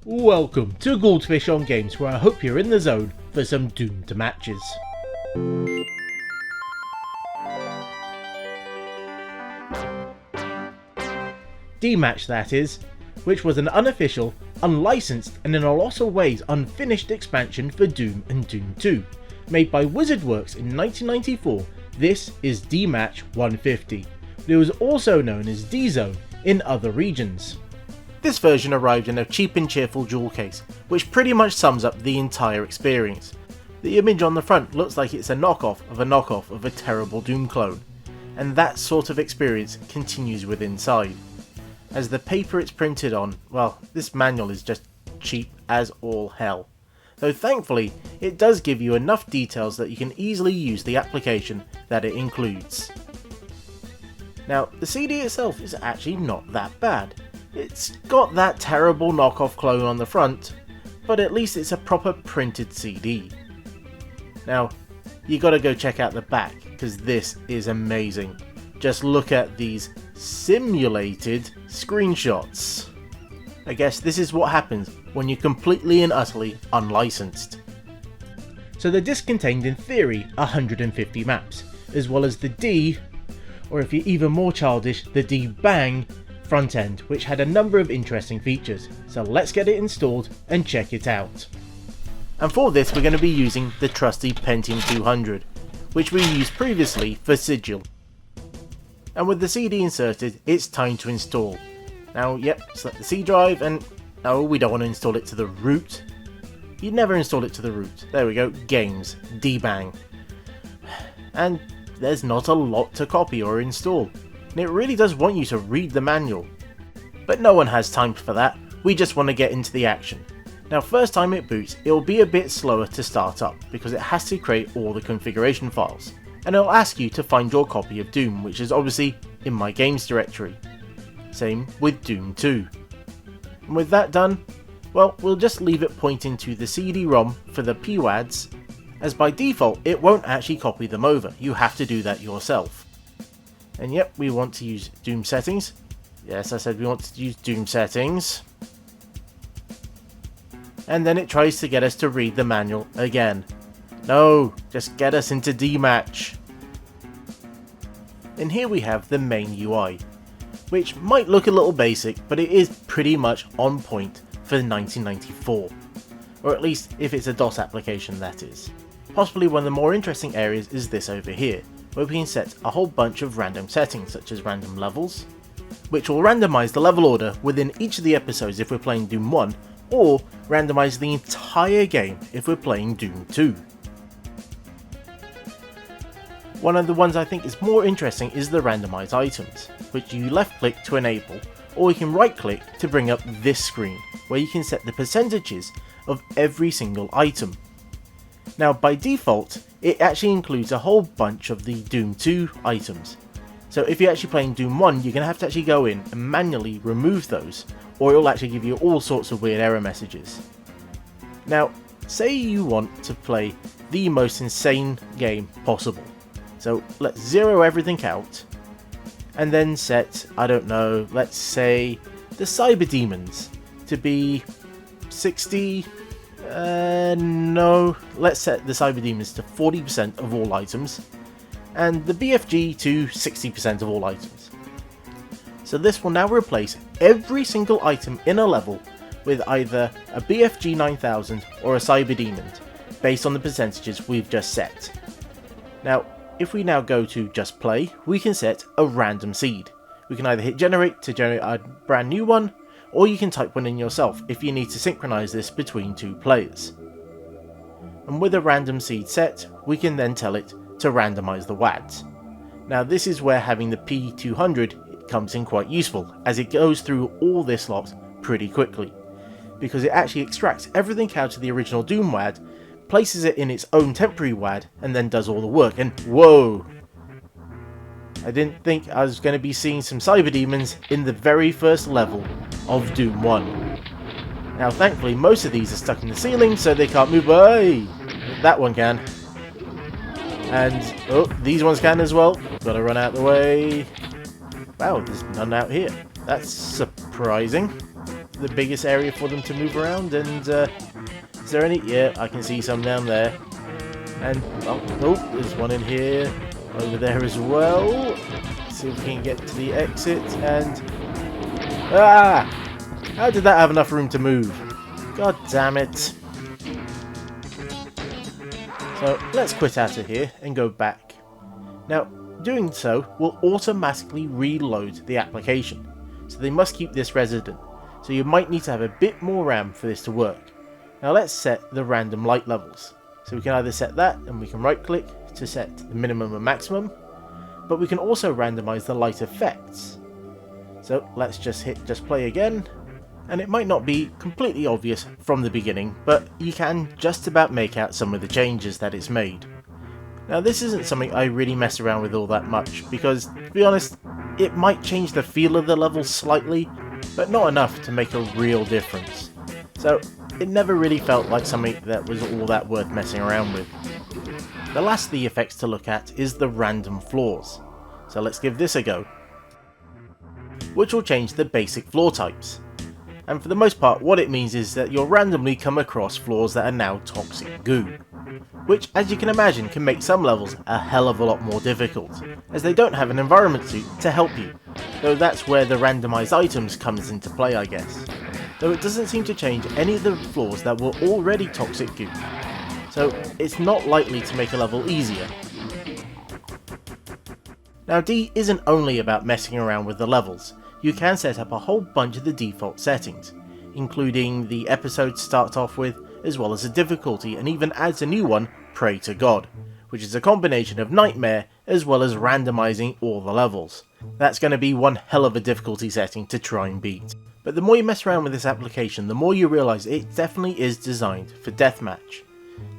Welcome to Goldfish on Games, where I hope you're in the zone for some doomed matches. D-Match, that is, which was an unofficial, unlicensed and in a lot of ways unfinished expansion for Doom and Doom 2. Made by WizardWorks in 1994, this is D-Match 150, but it was also known as D-Zone in other regions. This version arrived in a cheap and cheerful jewel case, which pretty much sums up the entire experience. The image on the front looks like it's a knockoff of a terrible Doom clone, and that sort of experience continues with inside. As the paper it's printed on, well, this manual is just cheap as all hell. Though thankfully, it does give you enough details that you can easily use the application that it includes. Now, the CD itself is actually not that bad. It's got that terrible knockoff clone on the front, but at least it's a proper printed CD. Now, you gotta go check out the back, because this is amazing. Just look at these simulated screenshots. I guess this is what happens when you're completely and utterly unlicensed. So the disc contained in theory 150 maps, as well as the D, or if you're even more childish, the D-Bang front end, which had a number of interesting features. So let's get it installed and check it out. And for this we're going to be using the trusty Pentium 200, which we used previously for Sigil. And with the CD inserted, it's time to install. Now, yep, select the C drive, and no, we don't want to install it to the root. You'd never install it to the root. There we go, Games, D-Bang. And there's not a lot to copy or install, and it really does want you to read the manual. But no one has time for that, we just want to get into the action. Now, first time it boots, it will be a bit slower to start up, because it has to create all the configuration files. And it'll ask you to find your copy of Doom, which is obviously in my games directory. Same with Doom 2. And with that done, well, we'll just leave it pointing to the CD-ROM for the PWADs, as by default it won't actually copy them over, you have to do that yourself. And yep, we want to use Doom settings. Yes, I said we want to use Doom settings. And then it tries to get us to read the manual again. No, just get us into D-Match. And here we have the main UI, which might look a little basic, but it is pretty much on point for 1994. Or at least if it's a DOS application, that is. Possibly one of the more interesting areas is this over here, where we can set a whole bunch of random settings, such as random levels, which will randomize the level order within each of the episodes if we're playing Doom 1, or randomize the entire game if we're playing Doom 2. One of the ones I think is more interesting is the randomized items, which you left click to enable, or you can right click to bring up this screen, where you can set the percentages of every single item. Now by default, it actually includes a whole bunch of the Doom 2 items. So if you're actually playing Doom 1, you're going to have to actually go in and manually remove those, or it'll actually give you all sorts of weird error messages. Now, say you want to play the most insane game possible. So let's zero everything out, and then set, I don't know, let's say the Cyber Demons to be 60, no, let's set the Cyber Demons to 40% of all items, and the BFG to 60% of all items. So this will now replace every single item in a level with either a BFG 9000 or a Cyber Demon, based on the percentages we've just set. Now, if we now go to just play, we can set a random seed. We can either hit generate to generate a brand new one, or you can type one in yourself if you need to synchronize this between two players. And with a random seed set, we can then tell it to randomize the WADs. Now this is where having the P200 comes in quite useful, as it goes through all this lot pretty quickly, because it actually extracts everything out of the original Doom WAD, places it in its own temporary WAD, and then does all the work. And whoa! I didn't think I was going to be seeing some Cyber Demons in the very first level of Doom 1. Now thankfully most of these are stuck in the ceiling, so they can't move. Hey! That one can. And, oh, these ones can as well. Gotta run out the way. Wow, there's none out here. That's surprising. the biggest area for them to move around. And is there any? Yeah, I can see some down there. And oh, there's one in here, over there as well. Let's see if we can get to the exit. And how did that have enough room to move? God damn it! So let's quit out of here and go back. Now, doing so will automatically reload the application, so they must keep this resident, so you might need to have a bit more RAM for this to work. Now let's set the random light levels. So we can either set that, and we can right click to set the minimum and maximum, but we can also randomize the light effects. So let's just hit just play again, and it might not be completely obvious from the beginning, but you can just about make out some of the changes that it's made. Now this isn't something I really mess around with all that much, because to be honest, it might change the feel of the level slightly, but not enough to make a real difference. So it never really felt like something that was all that worth messing around with. The last of the effects to look at is the random floors. So let's give this a go, which will change the basic floor types. And for the most part, what it means is that you'll randomly come across floors that are now toxic goo, which, as you can imagine, can make some levels a hell of a lot more difficult, as they don't have an environment suit to help you, though that's where the randomized items comes into play, I guess. Though it doesn't seem to change any of the floors that were already toxic goo, so it's not likely to make a level easier. Now D isn't only about messing around with the levels. You can set up a whole bunch of the default settings, including the episode to start off with, as well as the difficulty, and even adds a new one, Pray to God, which is a combination of Nightmare as well as randomizing all the levels. That's going to be one hell of a difficulty setting to try and beat. But the more you mess around with this application, the more you realise it definitely is designed for deathmatch,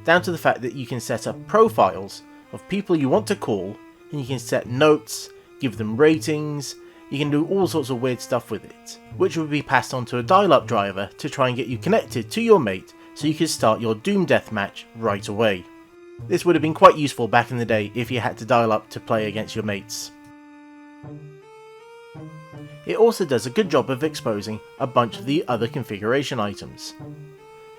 down to the fact that you can set up profiles of people you want to call, and you can set notes, give them ratings. You can do all sorts of weird stuff with it, which will be passed on to a dial-up driver to try and get you connected to your mate so you can start your Doom deathmatch right away. This would have been quite useful back in the day if you had to dial up to play against your mates. It also does a good job of exposing a bunch of the other configuration items.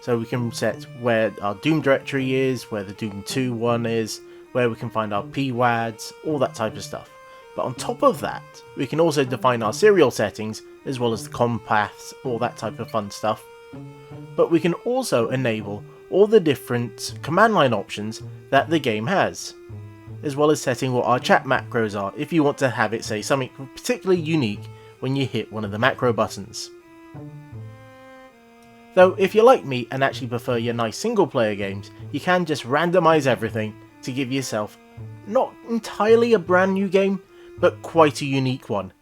So we can set where our Doom directory is, where the Doom 2 one is, where we can find our PWADs, all that type of stuff. But on top of that, we can also define our serial settings, as well as the com paths, all that type of fun stuff. But we can also enable all the different command line options that the game has, as well as setting what our chat macros are if you want to have it say something particularly unique when you hit one of the macro buttons. Though if you're like me and actually prefer your nice single player games, you can just randomize everything to give yourself not entirely a brand new game, but quite a unique one.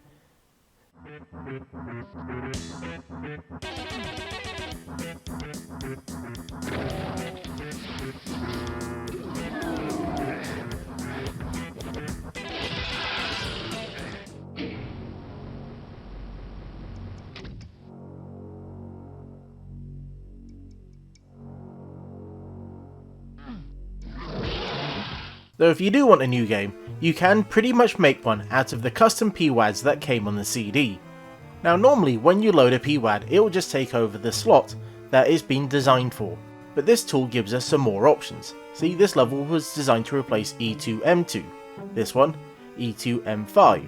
Though if you do want a new game, you can pretty much make one out of the custom PWADs that came on the CD. Now normally when you load a PWAD, it will just take over the slot that it's been designed for, but this tool gives us some more options. See, this level was designed to replace E2M2, this one E2M5,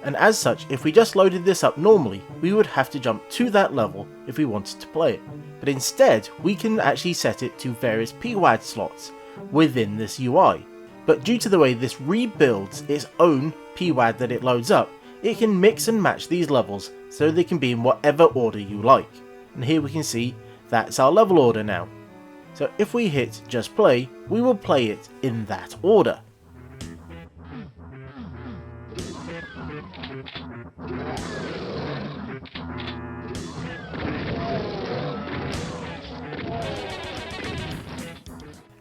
and as such, if we just loaded this up normally, we would have to jump to that level if we wanted to play it, but instead we can actually set it to various PWAD slots within this UI. But due to the way this rebuilds its own PWAD that it loads up, it can mix and match these levels so they can be in whatever order you like. And here we can see that's our level order now. So if we hit just play, we will play it in that order.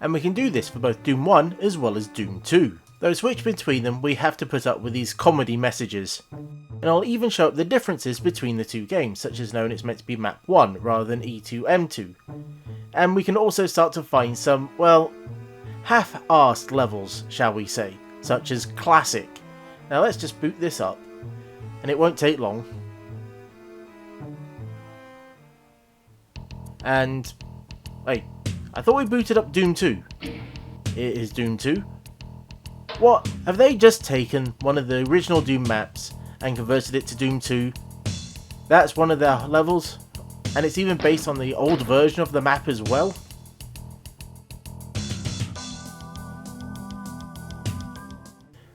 And we can do this for both Doom 1 as well as Doom 2. Though switch between them, we have to put up with these comedy messages. And I'll even show up the differences between the two games, such as knowing it's meant to be map 1 rather than E2M2. And we can also start to find some, well, half-arsed levels, shall we say, such as Classic. Now let's just boot this up, and it won't take long. And wait, I thought we booted up Doom 2. It is Doom 2. What? Have they just taken one of the original Doom maps and converted it to Doom 2? That's one of their levels, and it's even based on the old version of the map as well?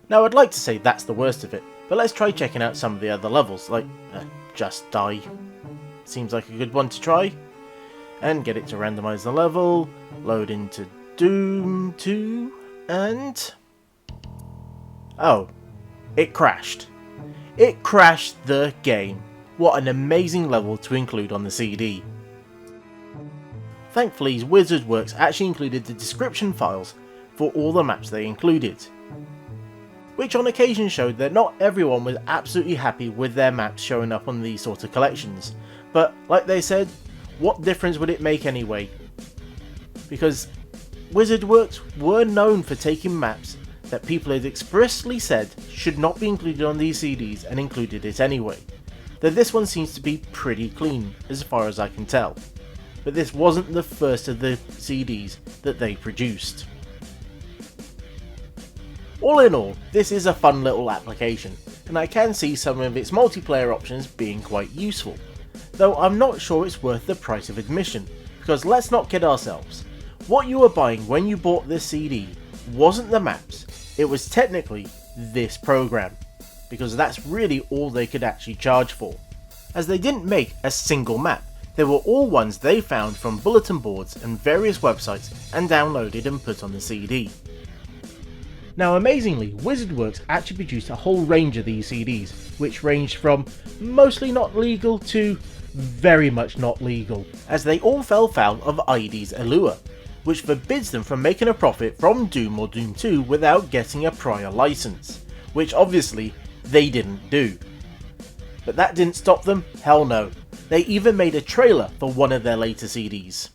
Now I'd like to say that's the worst of it, but let's try checking out some of the other levels, like Just Die. Seems like a good one to try. And get it to randomize the level, load into Doom 2, and... oh, it crashed. It crashed the game. What an amazing level to include on the CD. Thankfully, WizardWorks actually included the description files for all the maps they included, which on occasion showed that not everyone was absolutely happy with their maps showing up on these sort of collections, but like they said, what difference would it make anyway? Because WizardWorks were known for taking maps that people had expressly said should not be included on these CDs and included it anyway. Though this one seems to be pretty clean as far as I can tell, but this wasn't the first of the CDs that they produced. All in all, this is a fun little application, and I can see some of its multiplayer options being quite useful, though I'm not sure it's worth the price of admission, because let's not kid ourselves, what you were buying when you bought this CD wasn't the maps, it was technically this program, because that's really all they could actually charge for, as they didn't make a single map, they were all ones they found from bulletin boards and various websites and downloaded and put on the CD. Now amazingly, WizardWorks actually produced a whole range of these CDs, which ranged from mostly not legal to very much not legal, as they all fell foul of ID's allure, which forbids them from making a profit from Doom or Doom 2 without getting a prior license, which obviously they didn't do. But that didn't stop them, hell no. They even made a trailer for one of their later CDs.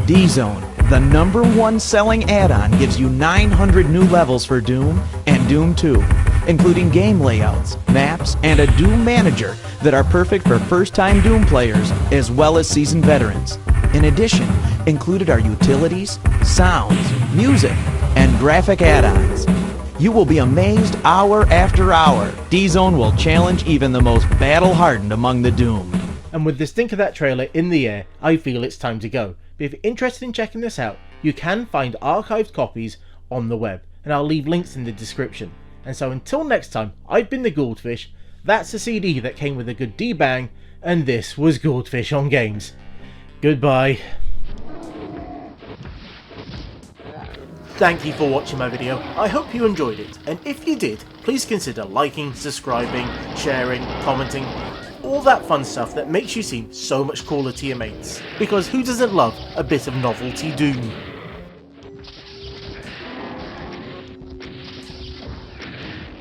D-Zone, the #1 selling add-on, gives you 900 new levels for Doom and Doom 2, including game layouts, maps, and a Doom manager that are perfect for first-time Doom players as well as seasoned veterans. In addition, included are utilities, sounds, music, and graphic add-ons. You will be amazed hour after hour. D-Zone will challenge even the most battle-hardened among the doomed. And with the stink of that trailer in the air, I feel it's time to go. But if you're interested in checking this out, you can find archived copies on the web, and I'll leave links in the description. And so until next time, I've been the Goldfish, that's a CD that came with a good D-bang, and this was Goldfish on Games. Goodbye. Thank you for watching my video, I hope you enjoyed it, and if you did, please consider liking, subscribing, sharing, commenting, all that fun stuff that makes you seem so much cooler to your mates. Because who doesn't love a bit of novelty Doom?